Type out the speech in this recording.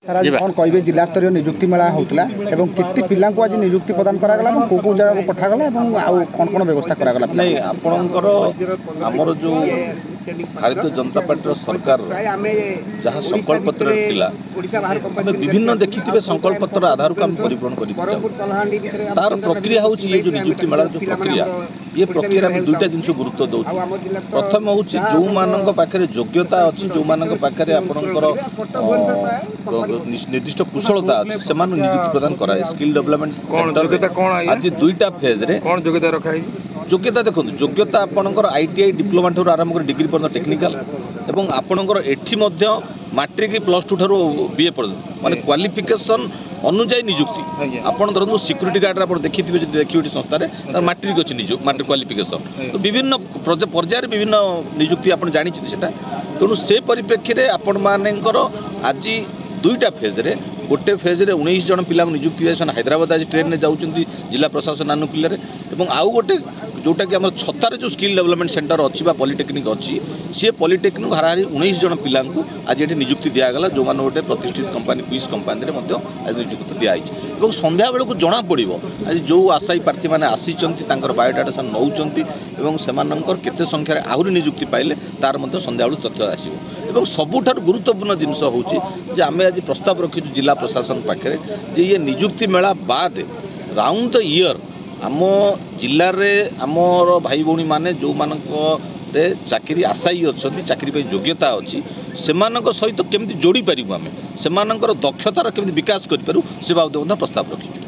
Sir आज कौन कहे जिला स्तरीय नियुक्ति मेला होता है कितनी पिला आज नियुक्ति प्रदान करागला कौ जगह को पठागला कौन कौन व्यवस्था करागला नहीं आपणकर आमर जो भारतीय जनता पार्टी सरकार जहाँ संकल्प पत्र थिला विभिन्न देखिए संकल्प पत्र आधार को आम परिपूर्ण कर तार प्रक्रिया हूँ ये जो नियुक्ति मेला जो प्रक्रिया ये प्रक्रिया में दुईटा जिन गुरुत्व दौ प्रथम हूँ जो मान पाखे योग्यता अच्छी जो मान पाखे आपणकर निर्दिष्ट कुशलता अच्छी से नियुक्ति प्रदान कराए स्किल डेवलपमेंट सेक्टर आज दुईटा फेज रे कौन योग्यता रखा योग्यता देखो योग्यता आपणकर आईटीआई डिप्लोमा ठूँ आरंभ कर डिग्री पर्यटन टेक्निकाल एवं आपणकर एठी मैट्रिक +2 ठारू बीए पर्यटन माने क्वालिफिकेशन अनुजाई नियुक्ति आपन धरनु सिक्यूरीटी गार्ड आप देखिथिबे जदि देखियो संस्था मैट्रिक अच्छी नियुक्ति मैट्रिक क्वालिफिकेशन तो विभिन्न पर्यायर विभिन्न नियुक्ति आप जानी सेटा तेणु से परिप्रेक्षी में आपण मानकर आज दुईटा फेज रे गोटे फेज रे 19 जन पिला नियुक्ति हैदराबाद आज ट्रेन में जाऊँगी जिला प्रशासन आनुकूल्य एवं आउ गोटे जोटा कि आम छतार जो स्किल डेवलपमेंट सेंटर अच्छी पॉलिटेक्निक अच्छी सी पॉलिटेक्निक हाराहारी 19 जन पिला आज ये नियुक्ति दिगला जो मैंने गोटे प्रतिष्ठित कंपानी क्विज कंपानी आज नियुक्ति दिखाई संध्या बेलू जना पड़ो आज जो आशायी प्रार्थी मैंने आसी बायोडाटा नौ से संख्यार आहरी नियुक्ति पाइले तार संध्या बेलू तथ्य आसो सबुठार गुरुत्वपूर्ण जिनस हूँ आम आज प्रस्ताव रखीचु जिला प्रशासन पाखे ये नियुक्ति मेला बाद राउंड द ईयर आम जिले में आमर भाई भौणी मैंने जो मानक चाकरी आशायी अच्छा चाकरी योग्यता अच्छी से सहित केमती जोड़ी पारू आम से दक्षतार केमती विकास करूँ से बाबद प्रस्ताव रखीचु।